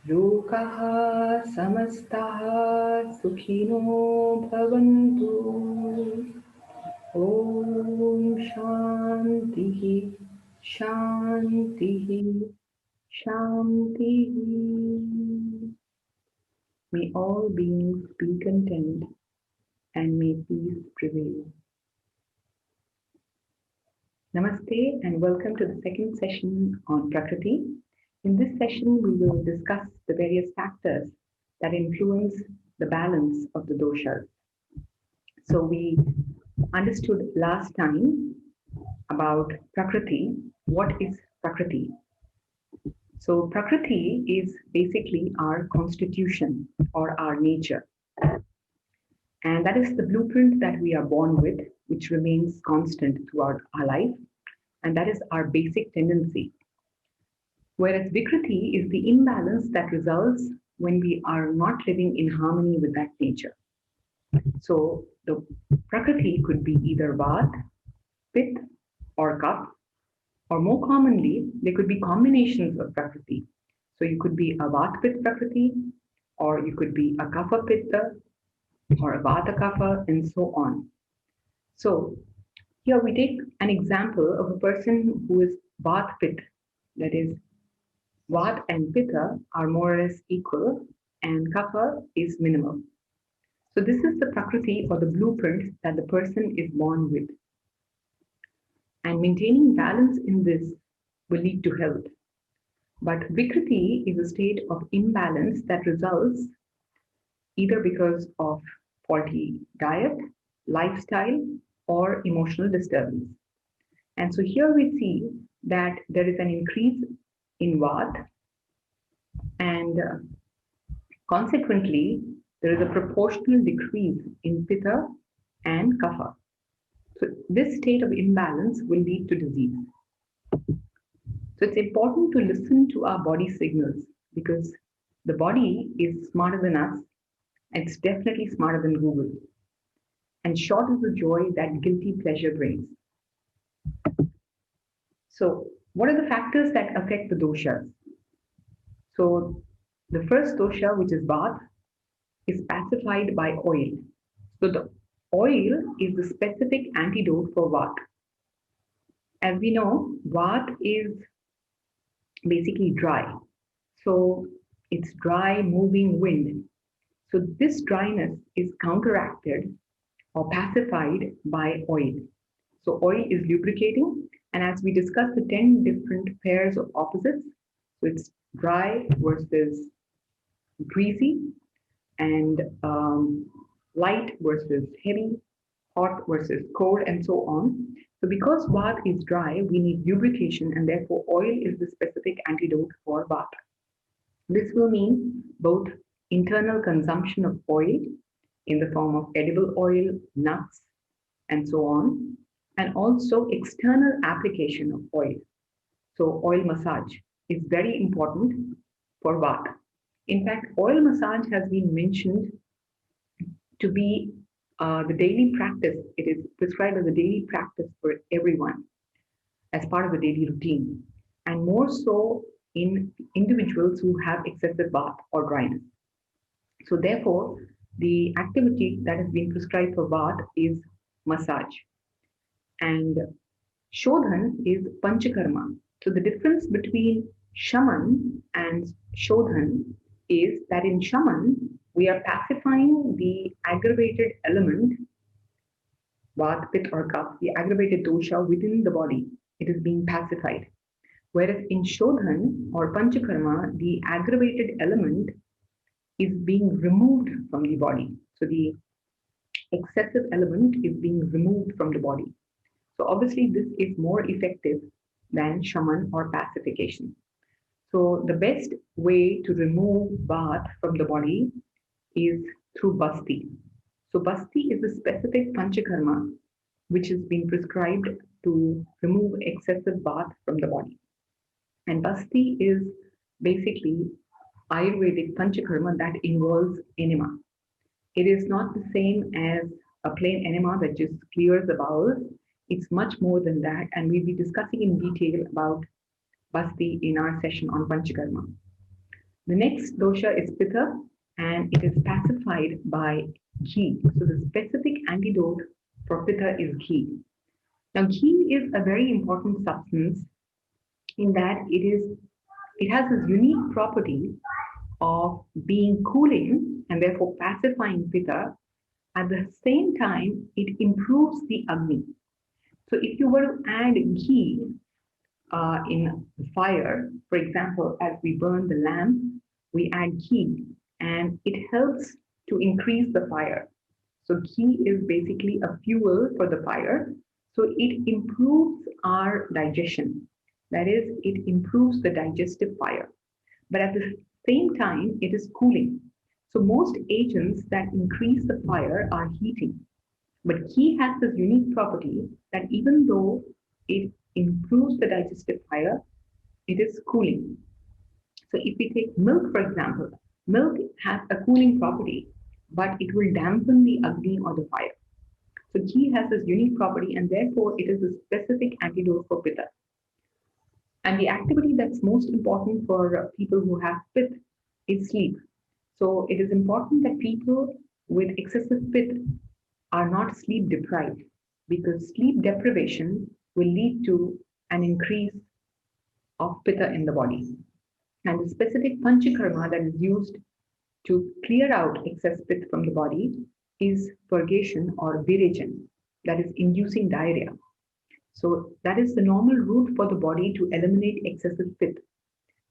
Lokaha samastaha sukhino bhavantu. Om Shantihi, Shantihi, Shantihi. May all beings be content and may peace prevail. Namaste and welcome to the second session on Prakriti. In this session, we will discuss the various factors that influence the balance of the doshas. So we understood last time about Prakriti. What is Prakriti? So Prakriti is basically our constitution or our nature. And that is the blueprint that we are born with, which remains constant throughout our life. And that is our basic tendency. Whereas Vikriti is the imbalance that results when we are not living in harmony with that nature. So the Prakriti could be either Vat, Pitta, or Kapha, or more commonly, there could be combinations of Prakriti. So you could be a Vata Pitta Prakriti, or you could be a Kapha Pitta, or a Vata Kapha, and so on. So here we take an example of a person who is Vata Pitta, that is, Vata and Pitta are more or less equal, and Kapha is minimal. So this is the Prakriti or the blueprint that the person is born with. And maintaining balance in this will lead to health. But Vikriti is a state of imbalance that results either because of faulty diet, lifestyle, or emotional disturbance. And so here we see that there is an increase in Vata, and consequently, there is a proportional decrease in Pitta and Kapha. So this state of imbalance will lead to disease. So it's important to listen to our body signals because the body is smarter than us. It's definitely smarter than Google. And short is the joy that guilty pleasure brings. So what are the factors that affect the doshas? So the first dosha, which is Vata, is pacified by oil. So the oil is the specific antidote for Vata. As we know, Vata is basically dry. So it's dry, moving wind. So this dryness is counteracted or pacified by oil. So oil is lubricating, and as we discussed the 10 different pairs of opposites, so it's dry versus greasy, and light versus heavy, hot versus cold, and so on. So because Vata is dry, we need lubrication, and therefore oil is the specific antidote for Vata. This will mean both internal consumption of oil in the form of edible oil, nuts, and so on, and also external application of oil. So oil massage is very important for Vata. In fact, oil massage has been mentioned to be the daily practice. It is prescribed as a daily practice for everyone as part of the daily routine, and more so in individuals who have excessive Vata or dryness. So therefore, the activity that has been prescribed for Vata is massage. And Shodhan is Panchakarma. So the difference between Shaman and Shodhan is that in Shaman, we are pacifying the aggravated element, Vata, Pitta, or Kapha, the aggravated dosha within the body. It is being pacified. Whereas in Shodhan or Panchakarma, the aggravated element is being removed from the body. So the excessive element is being removed from the body. So obviously this is more effective than shaman or pacification. So the best way to remove Vata from the body is through Basti. So Basti is a specific panchakarma which has been prescribed to remove excessive Vata from the body. And Basti is basically Ayurvedic panchakarma that involves enema. It is not the same as a plain enema that just clears the bowels. It's much more than that, and we'll be discussing in detail about Basti in our session on Panchakarma. The next dosha is Pitta, and it is pacified by ghee. So the specific antidote for Pitta is ghee. Now, ghee is a very important substance in that it has this unique property of being cooling and therefore pacifying Pitta. At the same time, it improves the Agni. So if you were to add ghee in the fire, for example, as we burn the lamp, we add ghee and it helps to increase the fire. So ghee is basically a fuel for the fire. So it improves our digestion. That is, it improves the digestive fire. But at the same time, it is cooling. So most agents that increase the fire are heating. But ghee has this unique property that even though it improves the digestive fire, it is cooling. So if we take milk, for example, milk has a cooling property, but it will dampen the Agni or the fire. So ghee has this unique property and therefore it is a specific antidote for Pitta. And the activity that's most important for people who have Pitta is sleep. So it is important that people with excessive Pitta are not sleep deprived because sleep deprivation will lead to an increase of Pitta in the body. And the specific panchakarma that is used to clear out excess Pitta from the body is purgation or virejan, that is inducing diarrhea. So that is the normal route for the body to eliminate excessive Pitta.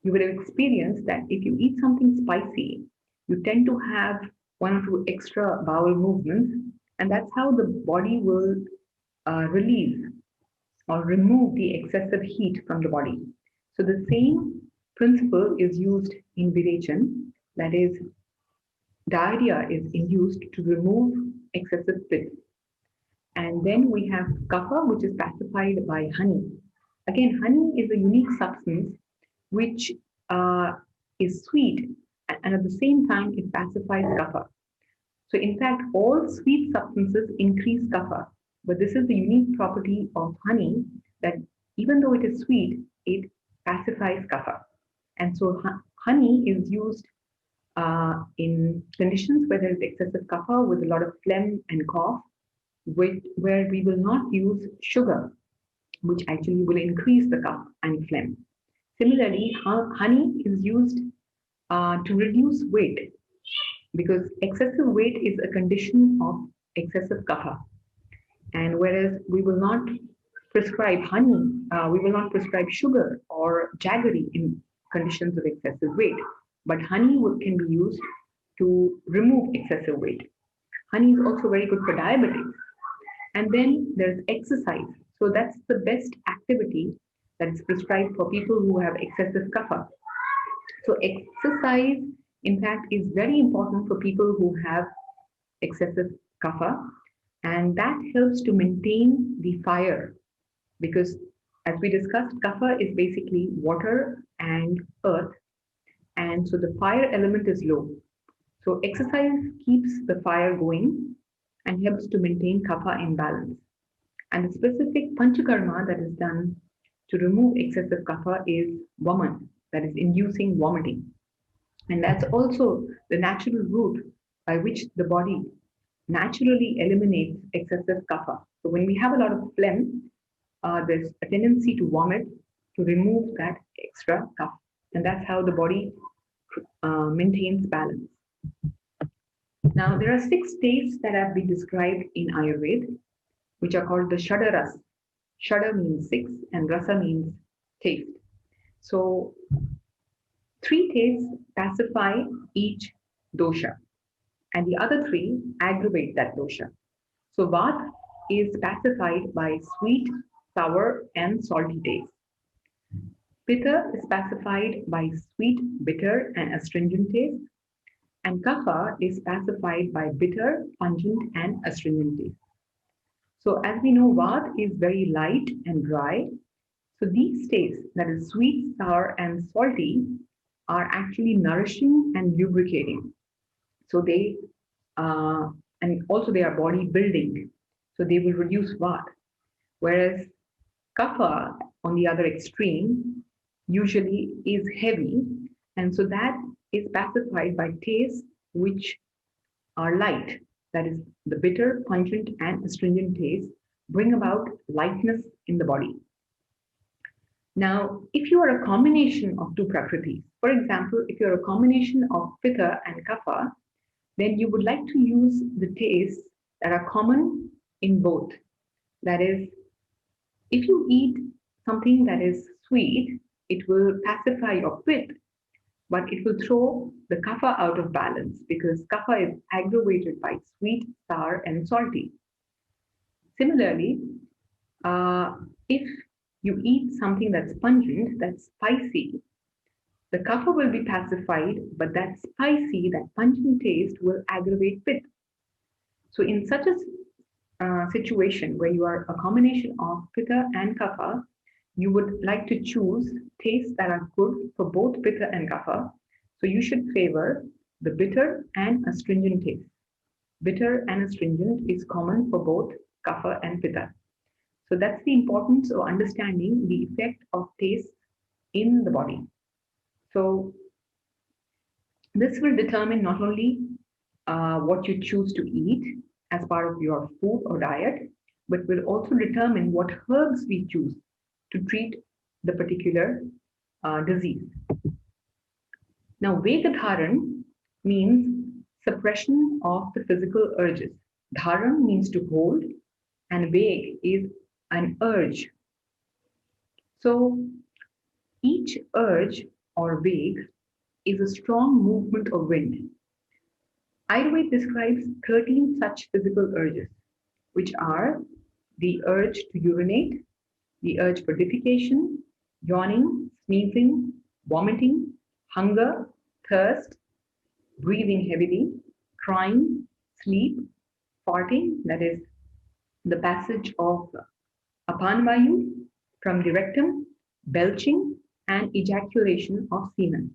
You would have experienced that if you eat something spicy, you tend to have one or two extra bowel movements, and that's how the body will release or remove the excessive heat from the body. So the same principle is used in virejan, that is, diarrhea is induced to remove excessive Pitta. And then we have Kapha, which is pacified by honey. Again, honey is a unique substance which is sweet and at the same time it pacifies Kapha. So in fact, all sweet substances increase Kapha, but this is the unique property of honey that even though it is sweet, it pacifies Kapha. And so honey is used in conditions where there is excessive Kapha with a lot of phlegm and cough, where we will not use sugar, which actually will increase the cough and phlegm. Similarly, honey is used to reduce weight because excessive weight is a condition of excessive kapha. And whereas we will not prescribe honey, we will not prescribe sugar or jaggery in conditions of excessive weight, but honey can be used to remove excessive weight. Honey is also very good for diabetes. And then there's exercise. So that's the best activity that is prescribed for people who have excessive kapha. So exercise, in fact, is very important for people who have excessive kapha, and that helps to maintain the fire because, as we discussed, kapha is basically water and earth, and so the fire element is low. So exercise keeps the fire going and helps to maintain kapha in balance. And the specific panchakarma that is done to remove excessive kapha is vaman, that is inducing vomiting. And that's also the natural route by which the body naturally eliminates excessive kapha. So when we have a lot of phlegm, there's a tendency to vomit to remove that extra kapha. And that's how the body maintains balance. Now, there are 6 states that have been described in Ayurveda, which are called the Shadaras. Shada means 6 and Rasa means taste. So 3 tastes pacify each dosha and the other 3 aggravate that dosha. So Vata is pacified by sweet, sour and salty taste. Pitta is pacified by sweet, bitter and astringent taste. And Kapha is pacified by bitter, pungent and astringent taste. So as we know, Vata is very light and dry. So these tastes, that is sweet, sour and salty, are actually nourishing and lubricating. So they, and also they are body building. So they will reduce Vata. Whereas Kapha, on the other extreme, usually is heavy And so that is pacified by tastes which are light, that is, the bitter, pungent, and astringent tastes bring about lightness in the body. Now, if you are a combination of two prakritis, for example, if you're a combination of Pitta and Kapha, then you would like to use the tastes that are common in both. That is, if you eat something that is sweet, it will pacify your Pitta, but it will throw the Kapha out of balance because Kapha is aggravated by sweet, sour, and salty. Similarly, if you eat something that's pungent, that's spicy, the kapha will be pacified, but that spicy, that pungent taste will aggravate pitta. So, in such a situation where you are a combination of pitta and kapha, you would like to choose tastes that are good for both pitta and kapha. So, you should favor the bitter and astringent taste. Bitter and astringent is common for both kapha and pitta. So that's the importance of understanding the effect of taste in the body. So this will determine not only what you choose to eat as part of your food or diet, but will also determine what herbs we choose to treat the particular disease. Now, Vegadharan means suppression of the physical urges. Dharan means to hold, and Veg is an urge. So each urge or Veg is a strong movement of wind. Ayurveda describes 13 such physical urges, which are the urge to urinate, the urge for defecation, yawning, sneezing, vomiting, hunger, thirst, breathing heavily, crying, sleep, farting, that is the passage of apanvayu from the rectum, belching, and ejaculation of semen.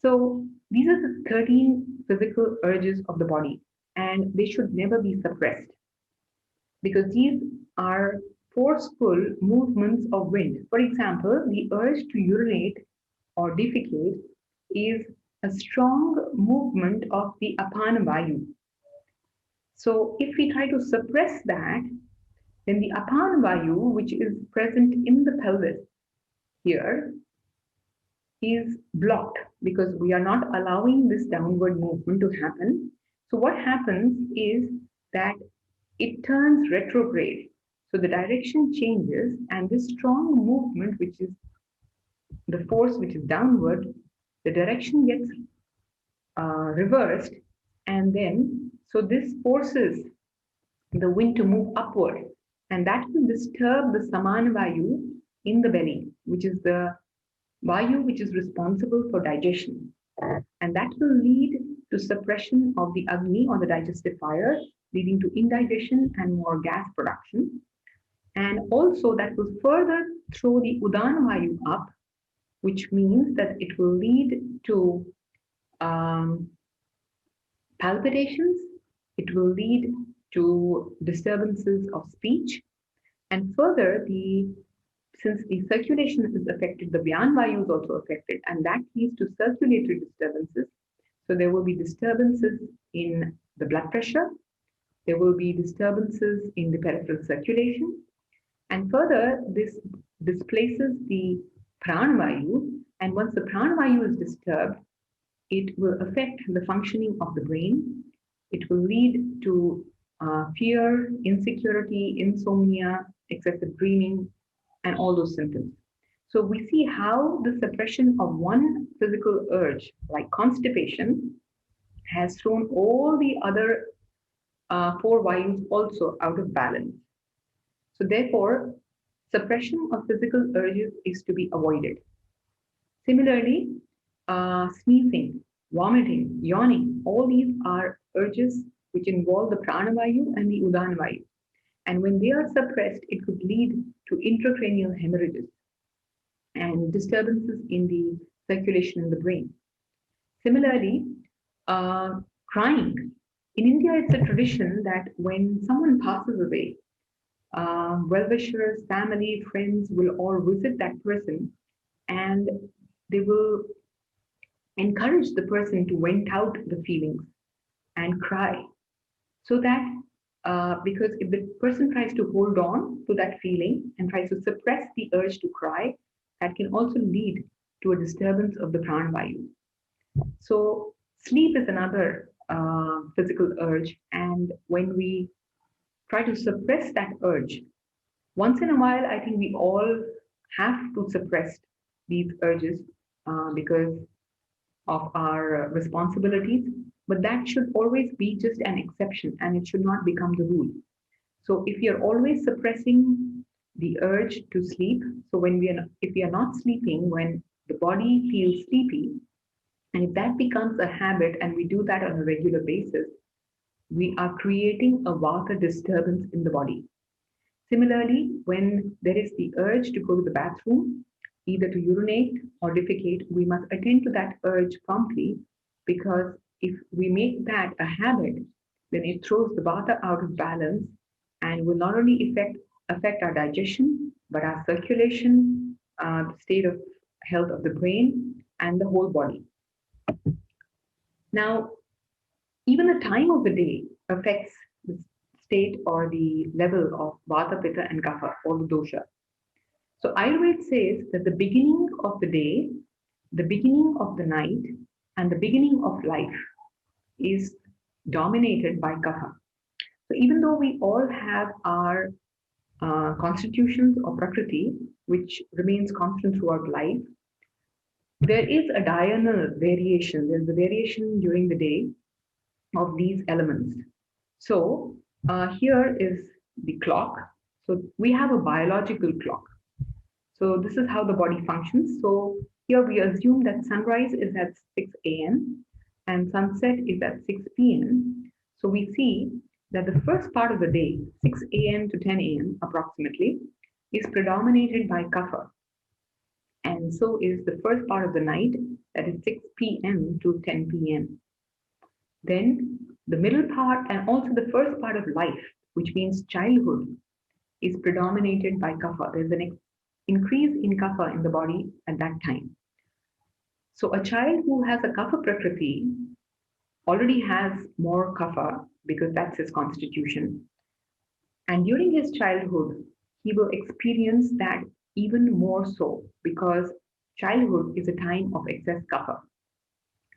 So these are the 13 physical urges of the body, and they should never be suppressed because these are forceful movements of wind. For example, the urge to urinate or defecate is a strong movement of the apanvayu. So if we try to suppress that, then the apanvayu, which is present in the pelvis here, is blocked because we are not allowing this downward movement to happen. So what happens is that it turns retrograde. So the direction changes, and this strong movement, which is the force which is downward, the direction gets reversed, and then so this forces the wind to move upward, and that will disturb the samana vayu in the belly, which is the vayu which is responsible for digestion, and that will lead to suppression of the agni or the digestive fire, leading to indigestion and more gas production. And also that will further throw the udana vayu up, which means that it will lead to palpitations, it will lead to disturbances of speech, and further, since the circulation is affected, the Vyan Vayu is also affected, and that leads to circulatory disturbances. So there will be disturbances in the blood pressure, there will be disturbances in the peripheral circulation, and further, this displaces the Pranavayu, and once the Pranavayu is disturbed, it will affect the functioning of the brain. It will lead to fear, insecurity, insomnia, excessive dreaming, and all those symptoms. So we see how the suppression of one physical urge, like constipation, has thrown all the other four vayus also out of balance. So therefore, suppression of physical urges is to be avoided. Similarly, sneezing, vomiting, yawning, all these are urges which involve the pranavayu and the udanavayu. And when they are suppressed, it could lead to intracranial hemorrhages and disturbances in the circulation in the brain. Similarly, crying. In India, it's a tradition that when someone passes away, well-wishers, family, friends will all visit that person, and they will encourage the person to vent out the feelings and cry, so that because if the person tries to hold on to that feeling and tries to suppress the urge to cry, that can also lead to a disturbance of the pranavayu. So sleep is another physical urge, and when we try to suppress that urge, once in a while, I think we all have to suppress these urges because of our responsibilities, but that should always be just an exception and it should not become the rule. So if you're always suppressing the urge to sleep, so if we are not sleeping, when the body feels sleepy, and if that becomes a habit and we do that on a regular basis, we are creating a vata disturbance in the body. Similarly, when there is the urge to go to the bathroom, either to urinate or defecate, we must attend to that urge promptly, because if we make that a habit, then it throws the vata out of balance and will not only affect our digestion, but our circulation, the state of health of the brain, and the whole body. Now, even the time of the day affects the state or the level of Vata, Pitta, and Kapha, or the dosha. So Ayurveda says that the beginning of the day, the beginning of the night, and the beginning of life is dominated by Kapha. So even though we all have our constitutions or Prakriti, which remains constant throughout life, there is a diurnal variation. There's a variation during the day of these elements. So here is the clock. So we have a biological clock. So this is how the body functions. So here we assume that sunrise is at 6 a.m. and sunset is at 6 p.m. So we see that the first part of the day, 6 a.m. to 10 a.m. approximately, is predominated by kapha. And so is the first part of the night, that is 6 p.m. to 10 p.m. Then the middle part and also the first part of life, which means childhood, is predominated by kapha. There's an increase in kapha in the body at that time. So a child who has a kapha prakriti already has more kapha because that's his constitution. And during his childhood, he will experience that even more so because childhood is a time of excess kapha.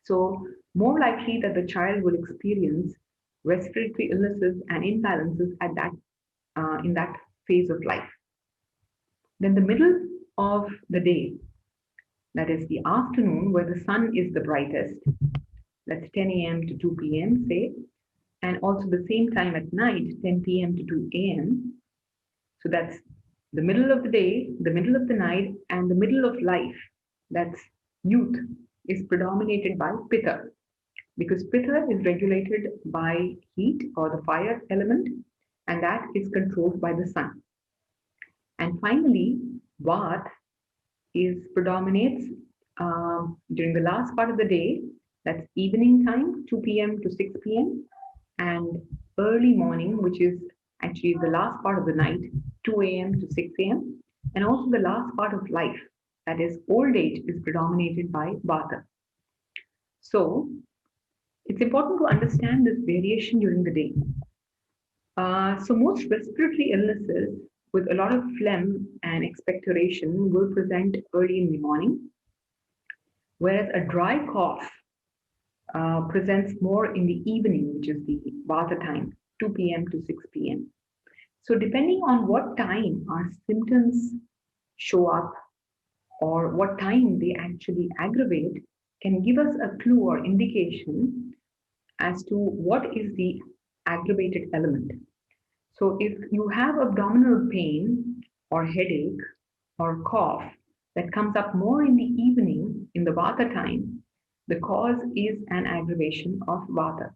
So more likely that the child will experience respiratory illnesses and imbalances at that in that phase of life. Then the middle of the day, that is the afternoon, where the sun is the brightest, that's 10 a.m. to 2 p.m., say, and also the same time at night, 10 p.m. to 2 a.m. So that's the middle of the day, the middle of the night, and the middle of life, that's youth, is predominated by Pitta, because Pitta is regulated by heat or the fire element, and that is controlled by the sun. And finally, Vata is predominates during the last part of the day, that's evening time, 2 p.m. to 6 p.m., and early morning, which is actually the last part of the night, 2 a.m. to 6 a.m., and also the last part of life, that is old age, is predominated by Vata. So it's important to understand this variation during the day. So most respiratory illnesses with a lot of phlegm and expectoration will present early in the morning, whereas a dry cough presents more in the evening, which is the Vata time, 2 p.m. to 6 p.m. So depending on what time our symptoms show up or what time they actually aggravate can give us a clue or indication as to what is the aggravated element. So if you have abdominal pain or headache or cough that comes up more in the evening in the Vata time, the cause is an aggravation of Vata.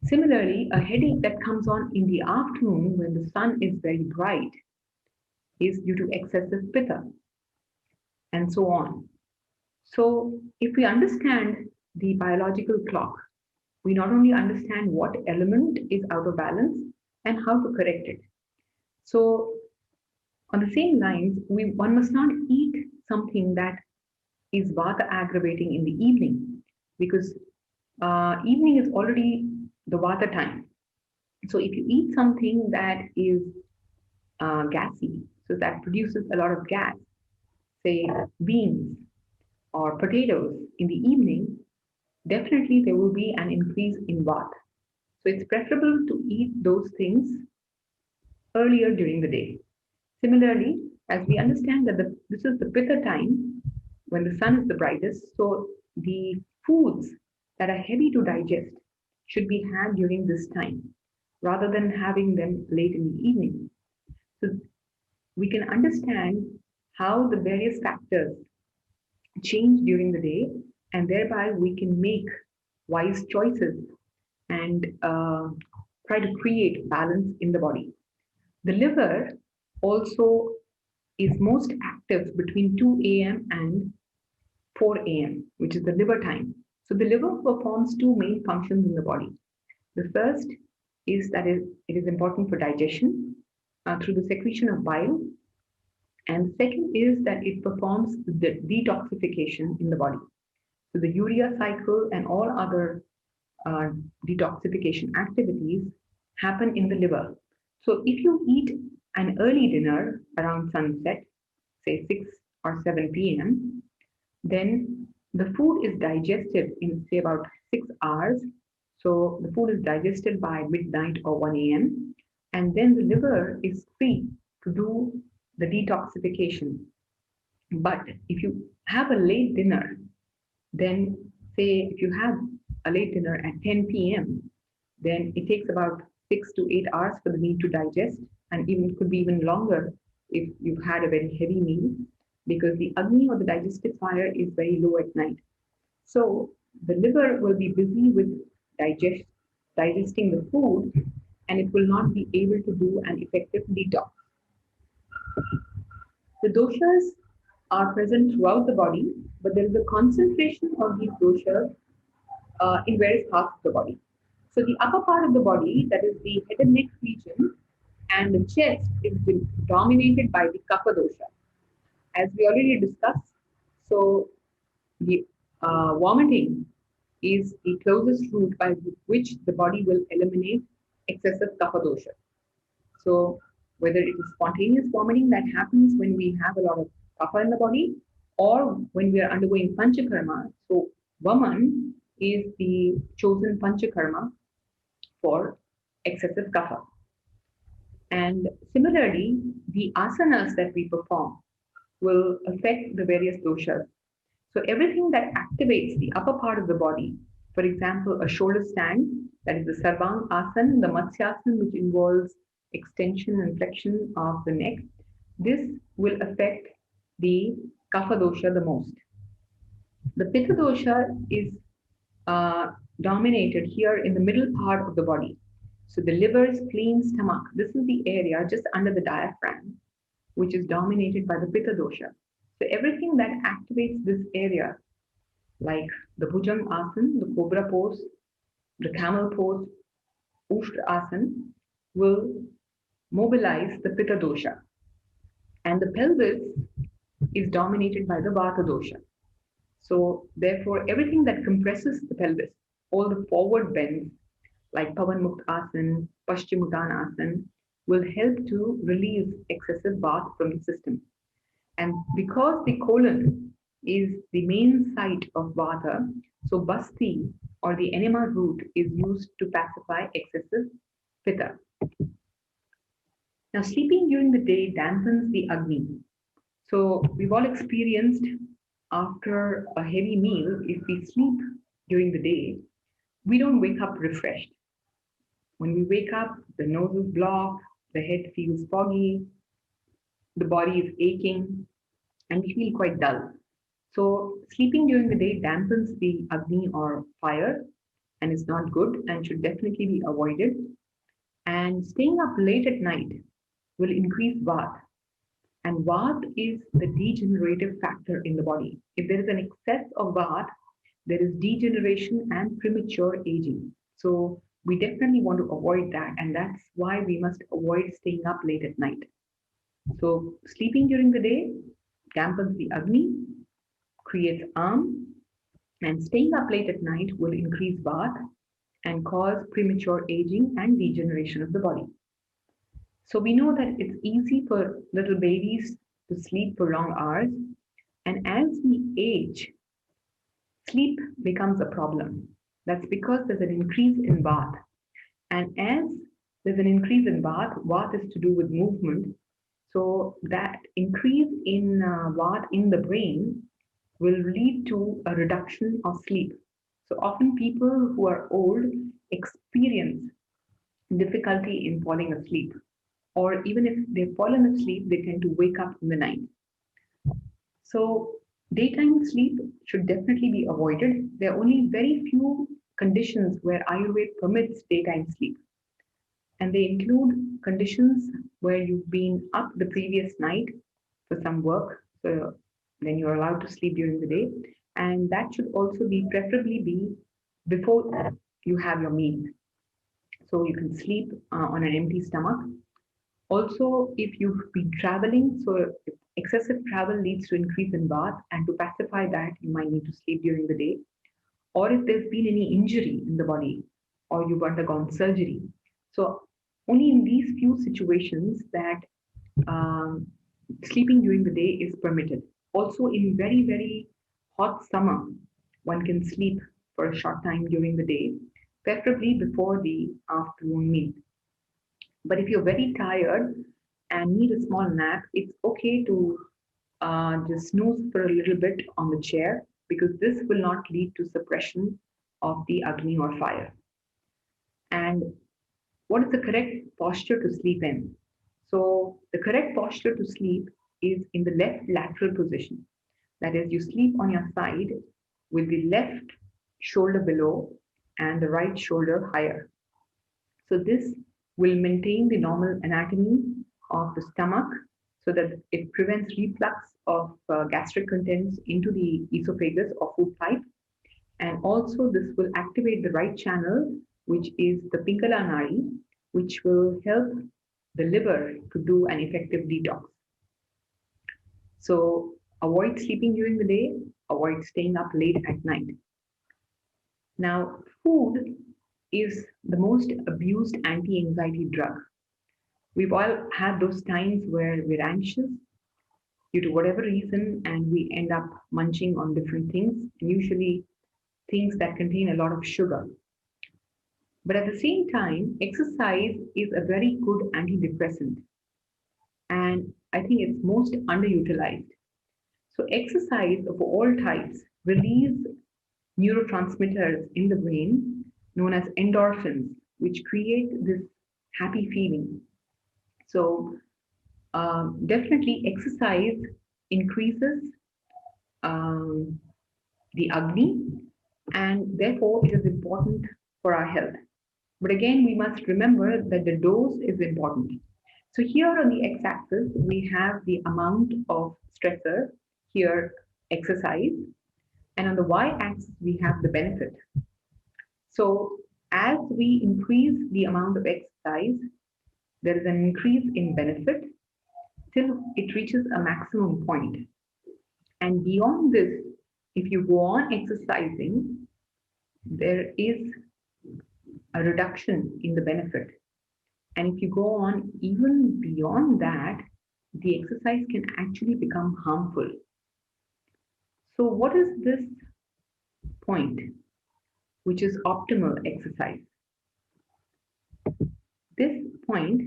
Similarly, a headache that comes on in the afternoon when the sun is very bright is due to excessive Pitta, and so on. So if we understand the biological clock, we not only understand what element is out of balance and how to correct it. So on the same lines, one must not eat something that is Vata aggravating in the evening? Because evening is already the Vata time. So if you eat something that is gassy, so that produces a lot of gas, say beans or potatoes in the evening, definitely there will be an increase in Vata. So it's preferable to eat those things earlier during the day. Similarly, as we understand that this is the Pitta time when the sun is the brightest, so the foods that are heavy to digest should be had during this time rather than having them late in the evening. So we can understand how the various factors change during the day, and thereby we can make wise choices and try to create balance in the body. The liver also is most active between 2 a.m. and 4 a.m., which is the liver time. So the liver performs two main functions in the body. The first is that it is important for digestion through the secretion of bile, and the second is that it performs the detoxification in the body. So the urea cycle and all other uh, detoxification activities happen in the liver. So if you eat an early dinner around sunset, say 6 or 7 p.m., then the food is digested in, say, about 6 hours. So the food is digested by midnight or 1 a.m. And then the liver is free to do the detoxification. But if you have a late dinner, then say if you have a late dinner at 10 p.m., then it takes about 6 to 8 hours for the meat to digest, and even could be even longer if you've had a very heavy meal, because the agni or the digestive fire is very low at night. So the liver will be busy with digesting the food, and it will not be able to do an effective detox. The doshas are present throughout the body, but there is a concentration of these doshas in various parts of the body. So the upper part of the body, that is the head and neck region, and the chest is dominated by the Kapha dosha. As we already discussed, so the vomiting is the closest route by which the body will eliminate excessive Kapha dosha. So whether it is spontaneous vomiting that happens when we have a lot of kapha in the body, or when we are undergoing panchakarma. So Vaman is the chosen panchakarma for excessive kapha. And similarly, the asanas that we perform will affect the various doshas. So everything that activates the upper part of the body, for example, a shoulder stand, that is the Sarvang Asana, the Matsyasana, which involves extension and flexion of the neck, this will affect the Kapha dosha the most. The Pitta dosha is dominated here in the middle part of the body. So the liver, spleen, stomach, this is the area just under the diaphragm, which is dominated by the Pitta dosha. So everything that activates this area, like the Bhujang Asana, the Cobra pose, the Camel pose, Ushtra Asana, will mobilize the Pitta dosha. And the pelvis is dominated by the Vata dosha. So therefore, everything that compresses the pelvis, all the forward bends, like Pavan Mukta Asana, Paschimottanasana Asana, will help to release excessive Vata from the system. And because the colon is the main site of Vata, so Basti or the enema root is used to pacify excessive Pitta. Now, sleeping during the day dampens the Agni. So we've all experienced after a heavy meal, if we sleep during the day, we don't wake up refreshed. When we wake up, the nose is blocked, the head feels foggy, the body is aching, and we feel quite dull. So sleeping during the day dampens the Agni or fire and is not good and should definitely be avoided. And staying up late at night will increase Vata. And Vata is the degenerative factor in the body. If there is an excess of Vata, there is degeneration and premature aging. So we definitely want to avoid that. And that's why we must avoid staying up late at night. So sleeping during the day dampens the Agni, creates arm, and staying up late at night will increase bath and cause premature aging and degeneration of the body. So we know that it's easy for little babies to sleep for long hours, and as we age, sleep becomes a problem. That's because there's an increase in bath. And as there's an increase in bath, bath is to do with movement. So that increase in bath in the brain will lead to a reduction of sleep. So often people who are old experience difficulty in falling asleep, or even if they've fallen asleep, they tend to wake up in the night. So daytime sleep should definitely be avoided. There are only very few conditions where Ayurveda permits daytime sleep. And they include conditions where you've been up the previous night for some work. So then you're allowed to sleep during the day. And that should also be preferably be before you have your meal. So you can sleep on an empty stomach. Also, if you've been traveling, so if excessive travel leads to increase in bath, and to pacify that, you might need to sleep during the day. Or if there's been any injury in the body, or you've undergone surgery. So only in these few situations that um, sleeping during the day is permitted. Also, in very, very hot summer, one can sleep for a short time during the day, preferably before the afternoon meal. But if you're very tired and need a small nap, it's okay to just snooze for a little bit on the chair, because this will not lead to suppression of the Agni or fire. And what is the correct posture to sleep in? So, the correct posture to sleep is in the left lateral position. That is, you sleep on your side with the left shoulder below and the right shoulder higher. So, this will maintain the normal anatomy of the stomach so that it prevents reflux of gastric contents into the esophagus or food pipe. And also, this will activate the right channel, which is the Pingala Nadi, which will help the liver to do an effective detox. So, avoid sleeping during the day, avoid staying up late at night. Now, food is the most abused anti anxiety drug. We've all had those times where we're anxious due to whatever reason, and we end up munching on different things, and usually things that contain a lot of sugar. But at the same time, exercise is a very good antidepressant, and I think it's most underutilized. So, exercise of all types release neurotransmitters in the brain known as endorphins, which create this happy feeling. So, definitely exercise increases um, the Agni, and therefore it is important for our health. But again, we must remember that the dose is important. So here on the x-axis, we have the amount of stressor, here exercise, and on the y-axis, we have the benefit. So as we increase the amount of exercise, there is an increase in benefit till it reaches a maximum point. And beyond this, if you go on exercising, there is a reduction in the benefit. And if you go on even beyond that, the exercise can actually become harmful. So, what is this point, which is optimal exercise? This point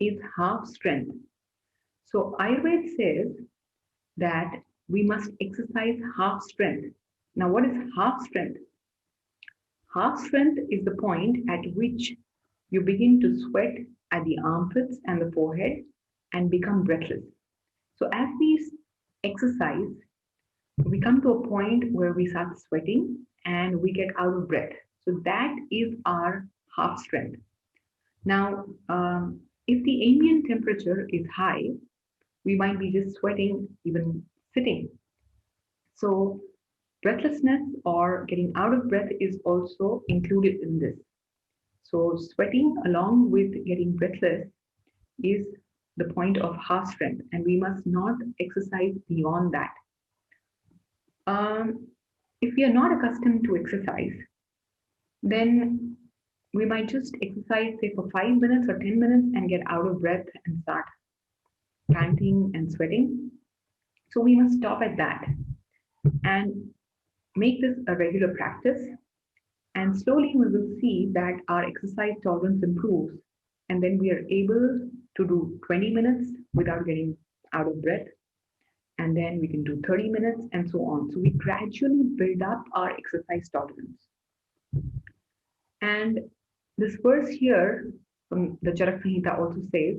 is half strength. So, Ayurveda says that we must exercise half strength. Now, what is half strength? Half strength is the point at which you begin to sweat at the armpits and the forehead and become breathless. So, as we exercise, we come to a point where we start sweating and we get out of breath. So, that is our half strength. Now, if the ambient temperature is high, we might be just sweating even sitting. So, breathlessness or getting out of breath is also included in this. So, sweating along with getting breathless is the point of half strength, and we must not exercise beyond that. If we are not accustomed to exercise, then we might just exercise, say, for 5 minutes or 10 minutes and get out of breath and start panting and sweating. So we must stop at that and make this a regular practice. And slowly we will see that our exercise tolerance improves. And then we are able to do 20 minutes without getting out of breath. And then we can do 30 minutes and so on. So we gradually build up our exercise tolerance. And this verse here from the Charak Samhita also says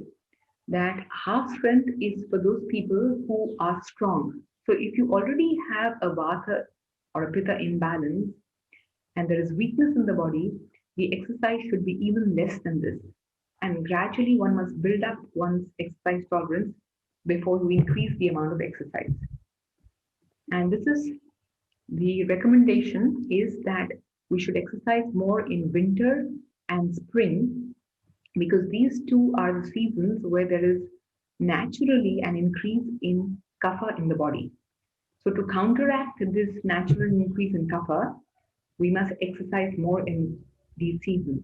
that half strength is for those people who are strong. So if you already have a Vata or a Pitta imbalance and there is weakness in the body, the exercise should be even less than this. And gradually one must build up one's exercise tolerance before you increase the amount of exercise. And this is the recommendation is that we should exercise more in winter and spring because these two are the seasons where there is naturally an increase in kapha in the body. So to counteract this natural increase in kapha, we must exercise more in these seasons.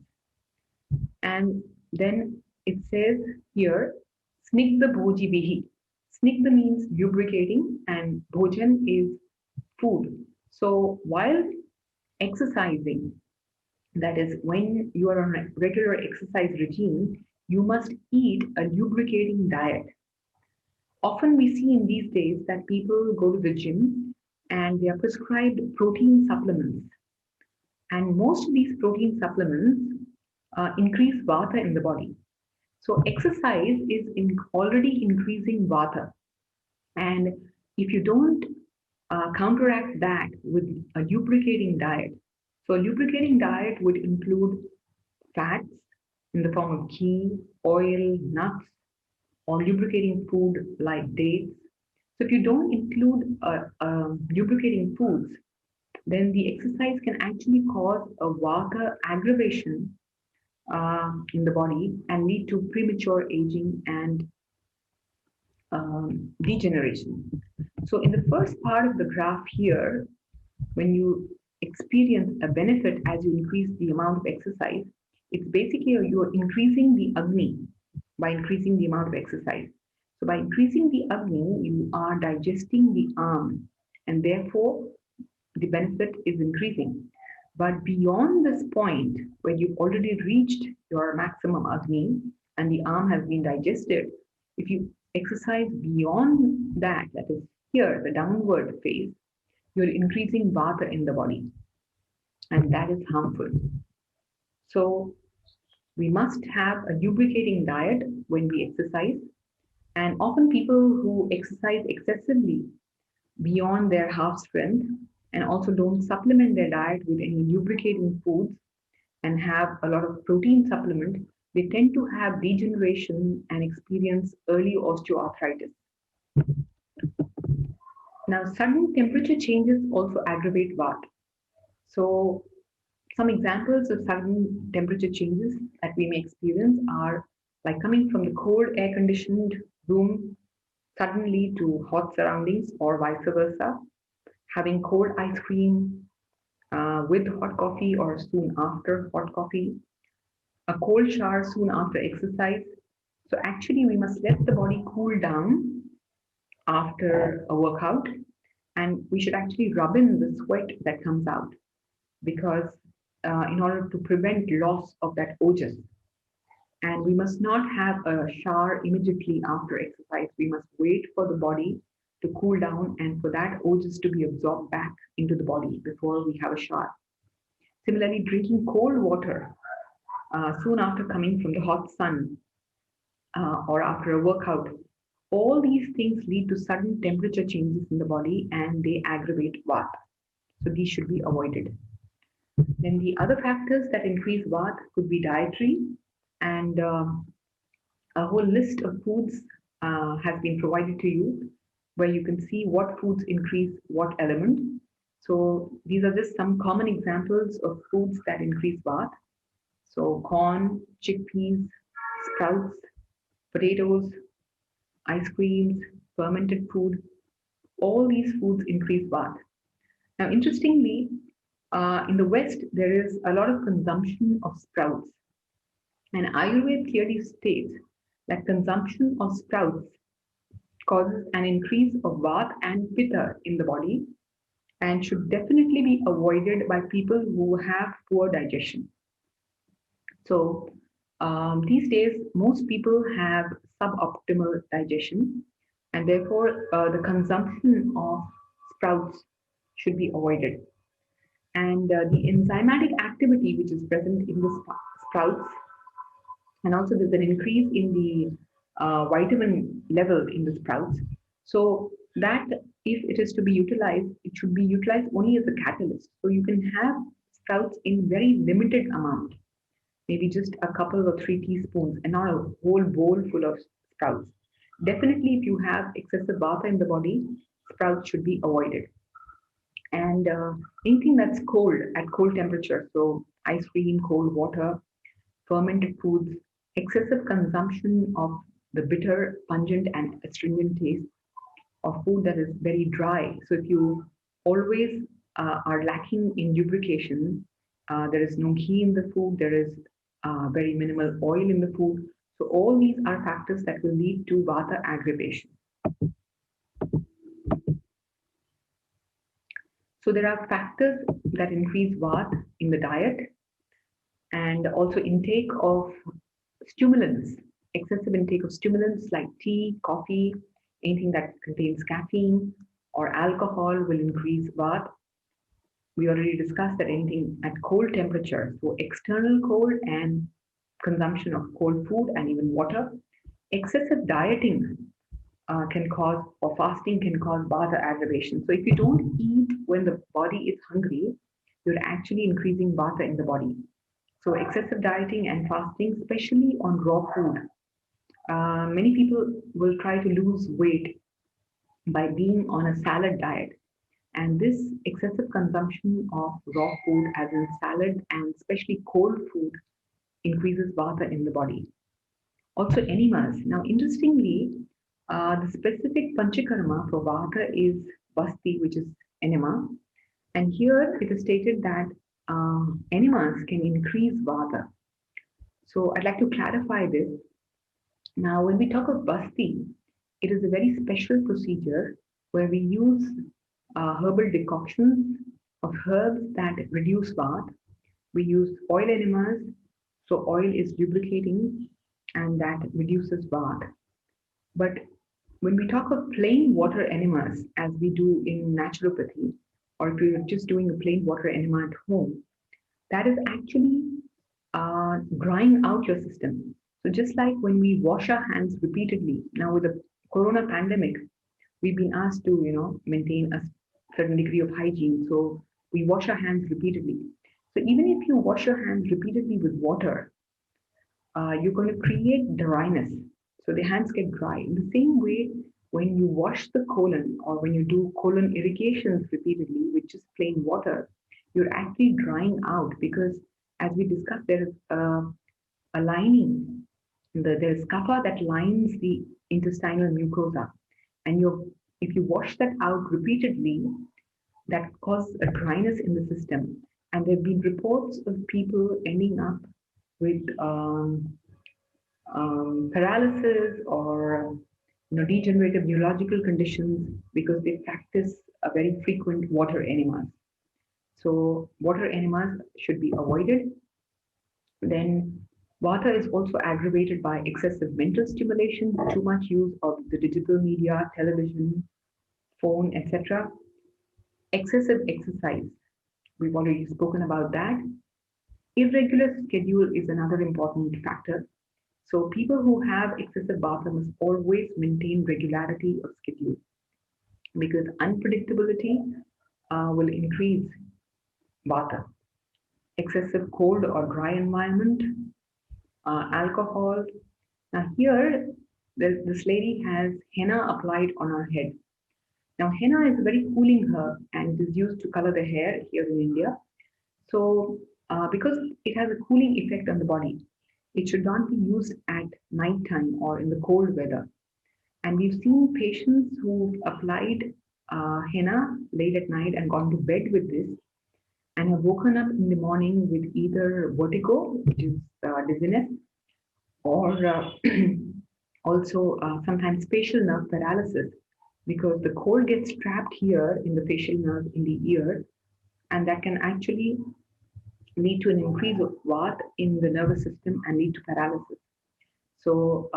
And then it says here, snigdha bhoji bihi. Snigdha means lubricating and bhojan is food. So while exercising, that is when you are on a regular exercise regime, you must eat a lubricating diet. Often we see in these days that people go to the gym and they are prescribed protein supplements. And most of these protein supplements increase vata in the body. So exercise is already increasing vata. And if you don't counteract that with a lubricating diet, so a lubricating diet would include fats in the form of ghee, oil, nuts, or lubricating food like dates. So if you don't include lubricating foods, then the exercise can actually cause a vata aggravation in the body and lead to premature aging and degeneration. So in the first part of the graph here, when you experience a benefit as you increase the amount of exercise, it's basically you're increasing the Agni by increasing the amount of exercise. So by increasing the Agni, you are digesting the arm and therefore the benefit is increasing. But beyond this point where you've already reached your maximum Agni and the arm has been digested, if you exercise beyond that, that is here, the downward phase, you're increasing vata in the body, and that is harmful. So we must have a lubricating diet when we exercise, and often people who exercise excessively beyond their half strength and also don't supplement their diet with any lubricating foods and have a lot of protein supplement, they tend to have degeneration and experience early osteoarthritis. Now, sudden temperature changes also aggravate Vata. So, some examples of sudden temperature changes that we may experience are like coming from the cold air conditioned room suddenly to hot surroundings or vice versa, having cold ice cream with hot coffee or soon after hot coffee, a cold shower soon after exercise. So actually we must let the body cool down after a workout and we should actually rub in the sweat that comes out because in order to prevent loss of that ojas. And we must not have a shower immediately after exercise. We must wait for the body to cool down and for that ojas to be absorbed back into the body before we have a shower. Similarly, drinking cold water soon after coming from the hot sun or after a workout, all these things lead to sudden temperature changes in the body and they aggravate Vata. So these should be avoided. Then the other factors that increase Vata could be dietary, and a whole list of foods has been provided to you where you can see what foods increase what element. So these are just some common examples of foods that increase Vata. So corn, chickpeas, sprouts, potatoes, ice creams, fermented food, all these foods increase Vata. Now, interestingly, in the West, there is a lot of consumption of sprouts. And Ayurveda clearly states that consumption of sprouts causes an increase of Vata and Pitta in the body and should definitely be avoided by people who have poor digestion. So, these days, most people have suboptimal digestion, and therefore, the consumption of sprouts should be avoided. And the enzymatic activity which is present in the sprouts, and also there's an increase in the vitamin level in the sprouts. So that if it is to be utilized, it should be utilized only as a catalyst. So you can have sprouts in very limited amount, maybe just a couple or 3 teaspoons, and not a whole bowl full of sprouts. Definitely, if you have excessive vata in the body, sprouts should be avoided. And anything that's cold at cold temperature, so ice cream, cold water, fermented foods, excessive consumption of the bitter, pungent, and astringent taste of food that is very dry. So if you always are lacking in lubrication, there is no ghee in the food, there is very minimal oil in the food. So all these are factors that will lead to vata aggravation. So there are factors that increase vata in the diet, and also intake of stimulants, excessive intake of stimulants like tea, coffee, anything that contains caffeine or alcohol will increase vata. We already discussed that anything at cold temperature, so external cold and consumption of cold food and even water. Excessive dieting can cause, or fasting can cause vata aggravation. So if you don't eat when the body is hungry, you're actually increasing vata in the body. So excessive dieting and fasting, especially on raw food. Many people will try to lose weight by being on a salad diet. And this excessive consumption of raw food, as in salad and especially cold food, increases vata in the body. Also, enemas. Now, interestingly, the specific panchakarma for vata is basti, which is enema. And here it is stated that enemas can increase vata. So I'd like to clarify this. Now, when we talk of basti, it is a very special procedure where we use herbal decoctions of herbs that reduce vata. We use oil enemas, so oil is lubricating and that reduces vata. But when we talk of plain water enemas, as we do in naturopathy, or if you're just doing a plain water enema at home, that is actually drying out your system. So just like when we wash our hands repeatedly, now with the corona pandemic, we've been asked to, maintain a certain degree of hygiene. So we wash our hands repeatedly. So even if you wash your hands repeatedly with water, you're going to create dryness. So the hands get dry. In the same way, when you wash the colon or when you do colon irrigations repeatedly with just plain water, you're actually drying out because, as we discussed, there is a lining. There's kapha that lines the intestinal mucosa, and if you wash that out repeatedly, that causes a dryness in the system. And there have been reports of people ending up with paralysis or degenerative neurological conditions because they practice a very frequent water enemas. So water enemas should be avoided. Then vata is also aggravated by excessive mental stimulation, too much use of the digital media, television, phone, etc. Excessive exercise. We've already spoken about that. Irregular schedule is another important factor. So people who have excessive vata must always maintain regularity of schedule because unpredictability will increase vata. Excessive cold or dry environment, alcohol. Now here, this lady has henna applied on her head. Now henna is a very cooling herb and it is used to color the hair here in India. So because it has a cooling effect on the body, it should not be used at night time or in the cold weather. And we've seen patients who've applied henna late at night and gone to bed with this, and have woken up in the morning with either vertigo, which is dizziness, or also sometimes facial nerve paralysis, because the cord gets trapped here in the facial nerve in the ear, and that can actually lead to an increase of Vata in the nervous system and lead to paralysis. So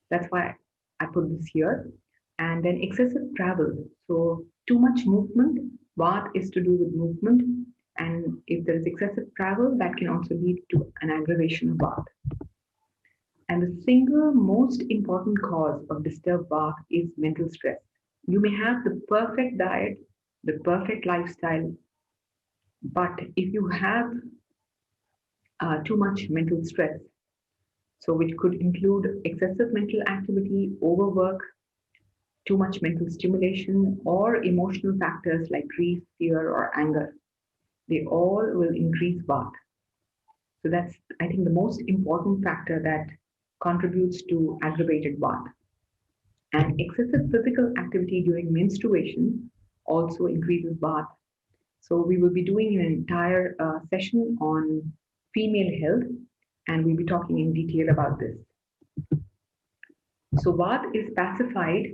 that's why I put this here. And then excessive travel. So too much movement. Vata is to do with movement. And if there is excessive travel, that can also lead to an aggravation of Vata. And the single most important cause of disturbed Vata is mental stress. You may have the perfect diet, the perfect lifestyle, but if you have too much mental stress, so which could include excessive mental activity, overwork, too much mental stimulation, or emotional factors like grief, fear, or anger, they all will increase Vata. So that's, I think, the most important factor that contributes to aggravated Vata. And excessive physical activity during menstruation also increases Vata. So we will be doing an entire session on female health, and we'll be talking in detail about this. So Vata is pacified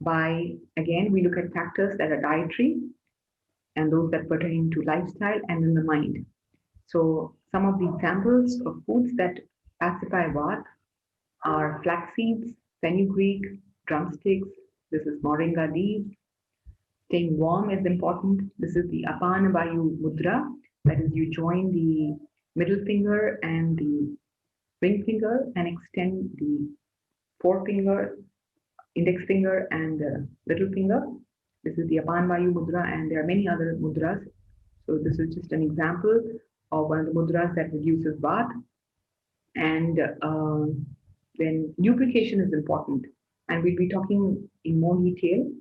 by, again, we look at factors that are dietary and those that pertain to lifestyle and in the mind. So some of the examples of foods that pacify Vata are flax seeds, fenugreek, drumsticks. This is moringa leaves. Staying warm is important. This is the Apana Vayu Mudra. That is, you join the middle finger and the ring finger and extend the forefinger, index finger, and the little finger. This is the Apana Vayu Mudra, and there are many other mudras. So this is just an example of one of the mudras that reduces Vata. And then lubrication is important. And we'll be talking in more detail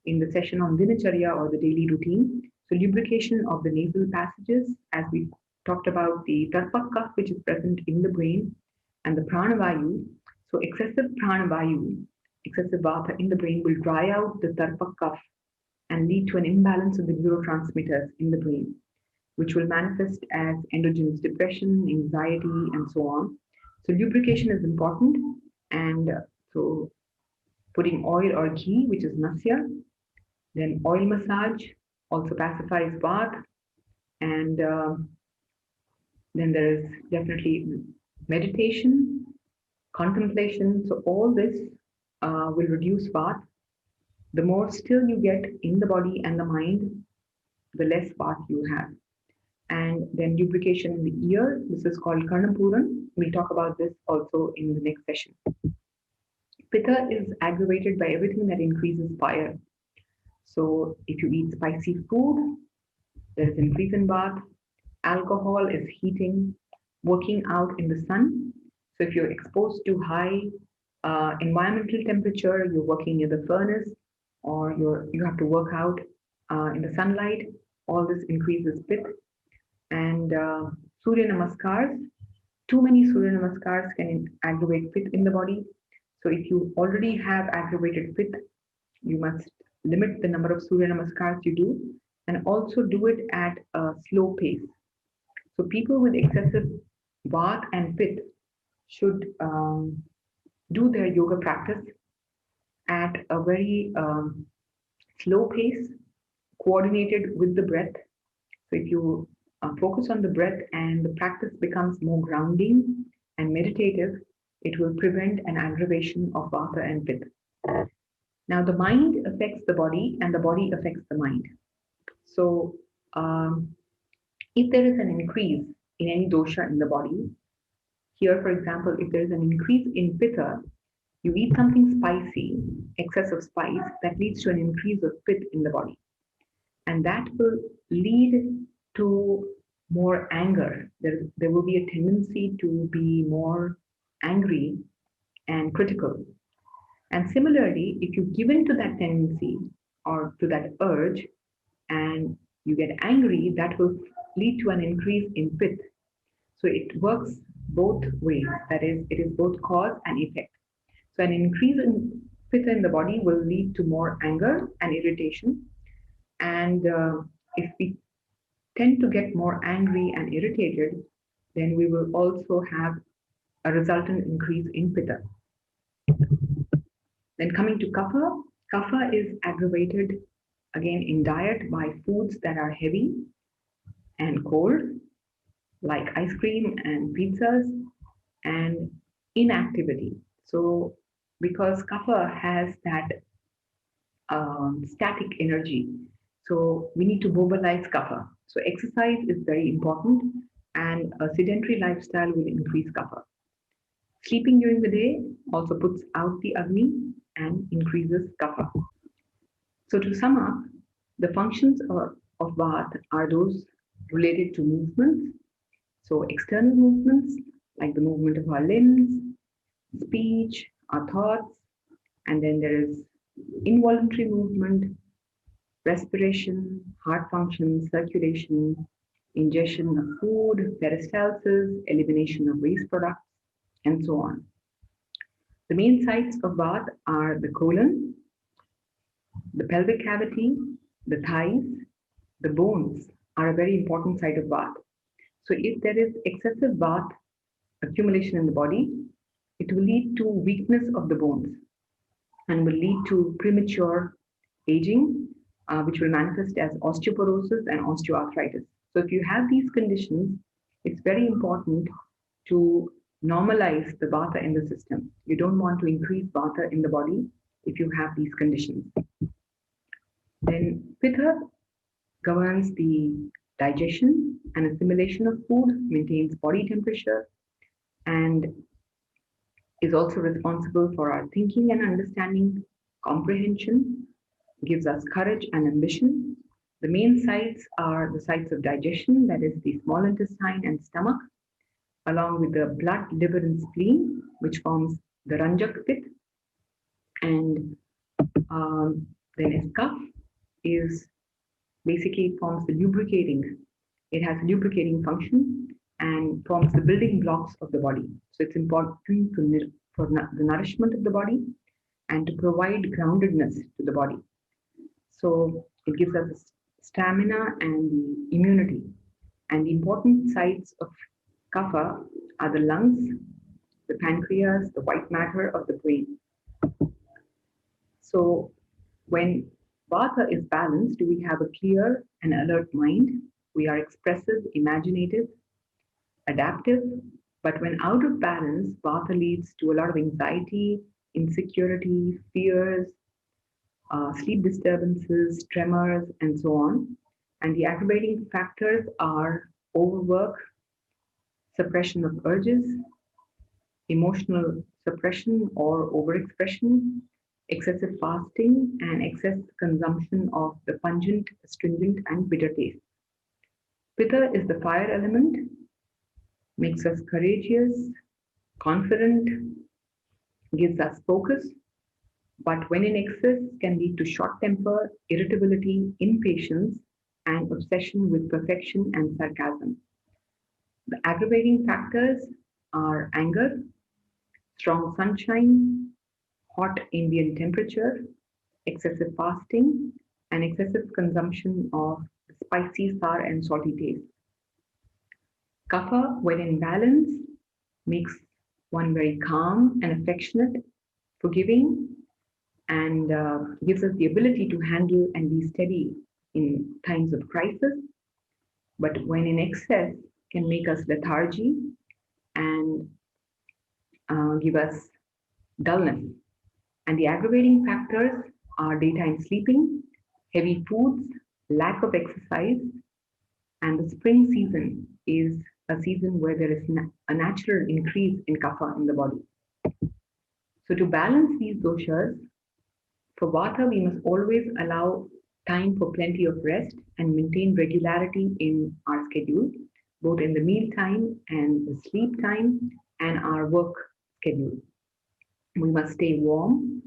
in the session on Dinacharya, or the daily routine. So lubrication of the nasal passages, as we talked about the Tarpak Kapha, which is present in the brain, and the Pranavayu. So excessive Pranavayu, excessive Vata in the brain will dry out the Tarpak Kapha and lead to an imbalance of the neurotransmitters in the brain, which will manifest as endogenous depression, anxiety, and so on. So lubrication is important, and so putting oil or ghee, which is nasya, then oil massage also pacifies Vata, and then there is definitely meditation, contemplation. So all this will reduce Vata. The more still you get in the body and the mind, the less Vata you have. And then lubrication in the ear. This is called Karnapuran. We'll talk about this also in the next session. Pitta is aggravated by everything that increases fire. So if you eat spicy food, there is increase in Vata. Alcohol is heating. Working out in the sun. So if you're exposed to high environmental temperature, you're working near the furnace, or you have to work out in the sunlight, all this increases Pitta. And Surya Namaskars, too many Surya Namaskars can aggravate Pitta in the body. So if you already have aggravated Pitta, you must limit the number of Surya Namaskars you do, and also do it at a slow pace. So people with excessive Vata and Pitta should do their yoga practice at a very slow pace, coordinated with the breath. So if you focus on the breath and the practice becomes more grounding and meditative, it will prevent an aggravation of Vata and Pitta. Now, the mind affects the body and the body affects the mind. So if there is an increase in any dosha in the body, here, for example, if there is an increase in Pitta, you eat something spicy, excessive spice, that leads to an increase of Pitta in the body. And that will lead to more anger. There will be a tendency to be more angry and critical. And similarly, if you give in to that tendency or to that urge and you get angry, that will lead to an increase in Pitta. So it works both ways. That is, it is both cause and effect. So an increase in Pitta in the body will lead to more anger and irritation. And if we tend to get more angry and irritated, then we will also have a resultant increase in Pitta. Then coming to Kapha, Kapha is aggravated again in diet by foods that are heavy and cold, like ice cream and pizzas, and inactivity. So, because Kapha has that static energy, so we need to mobilize Kapha. So, exercise is very important, and a sedentary lifestyle will increase Kapha. Sleeping during the day also puts out the Agni and increases Kapha. So, to sum up, the functions of Vata are those related to movements. So, external movements like the movement of our limbs, speech, our thoughts, and then there is involuntary movement, respiration, heart function, circulation, ingestion of food, peristalsis, elimination of waste products, and so on. The main sites of Vata are the colon, the pelvic cavity, the thighs, the bones are a very important site of Vata. So if there is excessive Vata accumulation in the body, it will lead to weakness of the bones and will lead to premature aging, which will manifest as osteoporosis and osteoarthritis. So if you have these conditions, it's very important to normalize the Vata in the system. You don't want to increase Vata in the body if you have these conditions. Then Pitta governs the digestion and assimilation of food, maintains body temperature, and is also responsible for our thinking and understanding, comprehension, gives us courage and ambition. The main sites are the sites of digestion, that is the small intestine and stomach, along with the blood, liver, and spleen, which forms the Ranjak pit. And then as Kapha is basically forms the lubricating. It has a lubricating function and forms the building blocks of the body. So it's important for the nourishment of the body and to provide groundedness to the body. So it gives us stamina and the immunity. And the important sites of Kapha are the lungs, the pancreas, the white matter of the brain. So when Vata is balanced, we have a clear and alert mind. We are expressive, imaginative, adaptive. But when out of balance, Vata leads to a lot of anxiety, insecurity, fears, sleep disturbances, tremors, and so on. And the aggravating factors are overwork, suppression of urges, emotional suppression or overexpression, excessive fasting, and excess consumption of the pungent, astringent, and bitter taste. Pitta is the fire element, makes us courageous, confident, gives us focus, but when in excess can lead to short temper, irritability, impatience, and obsession with perfection and sarcasm. The aggravating factors are anger, strong sunshine, hot Indian temperature, excessive fasting, and excessive consumption of spicy, sour, and salty taste. Kapha, when in balance, makes one very calm and affectionate, forgiving, and gives us the ability to handle and be steady in times of crisis. But when in excess, can make us lethargy and give us dullness. And the aggravating factors are daytime sleeping, heavy foods, lack of exercise, and the spring season is a season where there is a natural increase in kapha in the body. So to balance these doshas, for Vata, we must always allow time for plenty of rest and maintain regularity in our schedule, both in the meal time and the sleep time and our work schedule. We must stay warm,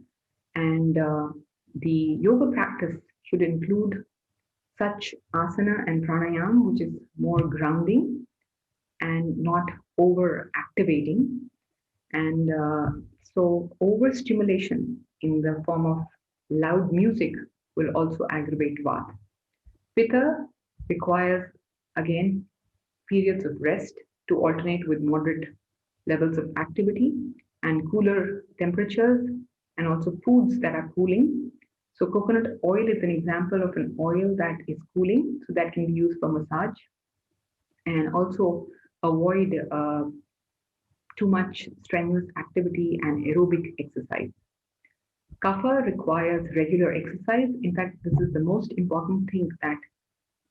and the yoga practice should include such asana and pranayam, which is more grounding and not over activating, and So overstimulation in the form of loud music will also aggravate Vata. Pitta requires, again, periods of rest to alternate with moderate levels of activity and cooler temperatures, and also foods that are cooling. So coconut oil is an example of an oil that is cooling, so that can be used for massage, and also avoid too much strenuous activity and aerobic exercise. Kapha requires regular exercise. In fact, this is the most important thing that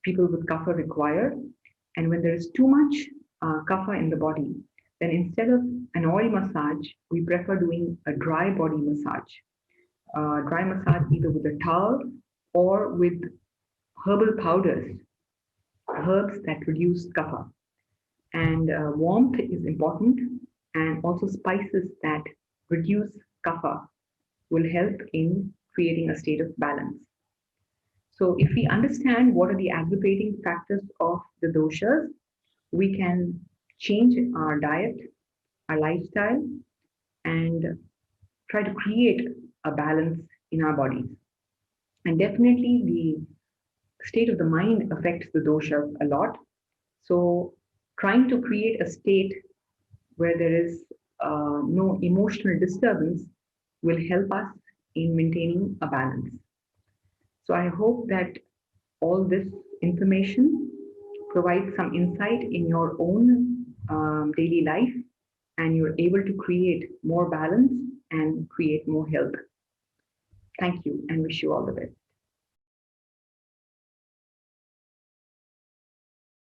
people with kapha require. And when there is too much kapha in the body, then instead of an oil massage, we prefer doing a dry body massage. Dry massage either with a towel or with herbal powders, herbs that reduce kapha. And warmth is important, and also spices that reduce kapha will help in creating a state of balance. So, if we understand what are the aggravating factors of the doshas, we can change our diet, our lifestyle, and try to create a balance in our bodies. And definitely, the state of the mind affects the doshas a lot. So, trying to create a state where there is no emotional disturbance will help us in maintaining a balance. So I hope that all this information provides some insight in your own daily life, and you're able to create more balance and create more health. Thank you and wish you all the best.